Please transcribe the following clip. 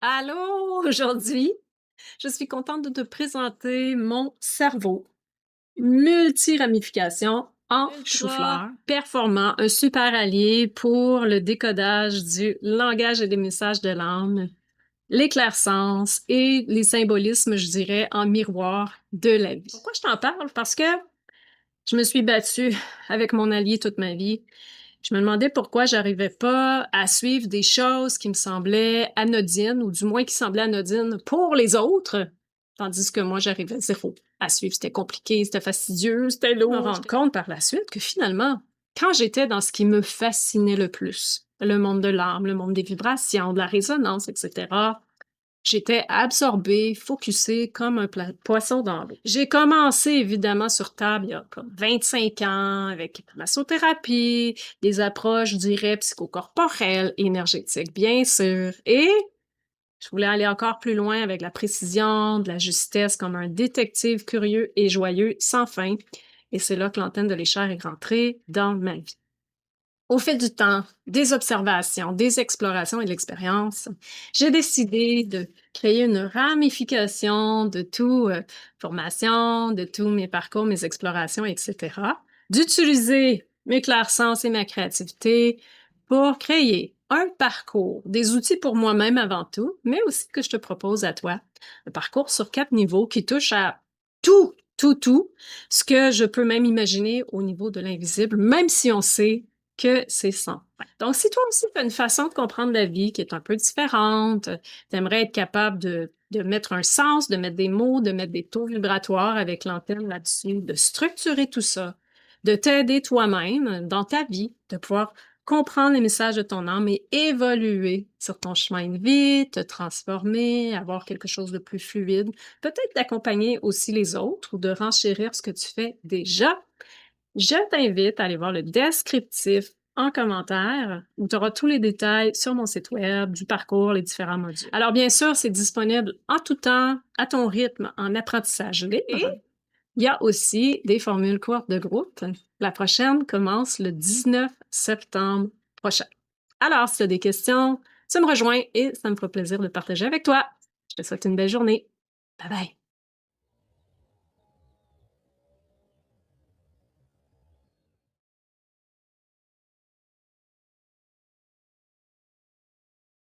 Allô, aujourd'hui, je suis contente de te présenter mon cerveau multi-ramifications en Ultra. chou-fleur, performant, un super allié pour le décodage du langage et des messages de l'âme, les clairsens et les symbolismes, je dirais, en miroir de la vie. Pourquoi je t'en parle? Parce que je me suis battue avec mon allié toute ma vie. Je me demandais pourquoi j'arrivais pas à suivre des choses qui me semblaient anodines, ou du moins qui semblaient anodines pour les autres, tandis que moi, j'arrivais zéro à suivre. C'était compliqué, c'était fastidieux, c'était lourd. Je me rends compte par la suite que finalement, quand j'étais dans ce qui me fascinait le plus, le monde de l'âme, le monde des vibrations, de la résonance, etc., j'étais absorbée, focusée comme un poisson dans l'eau. J'ai commencé évidemment sur table il y a comme 25 ans avec la massothérapie, des approches, je dirais, psychocorporelles, énergétiques, bien sûr. Et je voulais aller encore plus loin avec la précision, de la justesse, comme un détective curieux et joyeux sans fin. Et c'est là que l'antenne de l'échelle est rentrée dans ma vie. Au fil du temps, des observations, des explorations et de l'expérience, j'ai décidé de créer une ramification de tout, formation, de tous mes parcours, mes explorations, etc., d'utiliser mes clairsens et ma créativité pour créer un parcours, des outils pour moi-même avant tout, mais aussi que je te propose à toi. Un parcours sur 4 niveaux qui touche à tout, ce que je peux même imaginer au niveau de l'invisible, même si on sait que c'est sans fin. Donc, si toi aussi, tu as une façon de comprendre la vie qui est un peu différente, tu aimerais être capable de mettre un sens, de mettre des mots, de mettre des taux vibratoires avec l'antenne là-dessus, de structurer tout ça, de t'aider toi-même dans ta vie, de pouvoir comprendre les messages de ton âme et évoluer sur ton chemin de vie, te transformer, avoir quelque chose de plus fluide, peut-être d'accompagner aussi les autres ou de renchérir ce que tu fais déjà, je t'invite à aller voir le descriptif en commentaire où tu auras tous les détails sur mon site web, du parcours, les différents modules. Alors bien sûr, c'est disponible en tout temps, à ton rythme, en apprentissage libre. Et il y a aussi des formules courtes de groupe. La prochaine commence le 19 septembre prochain. Alors, si tu as des questions, tu me rejoins et ça me fera plaisir de partager avec toi. Je te souhaite une belle journée. Bye bye!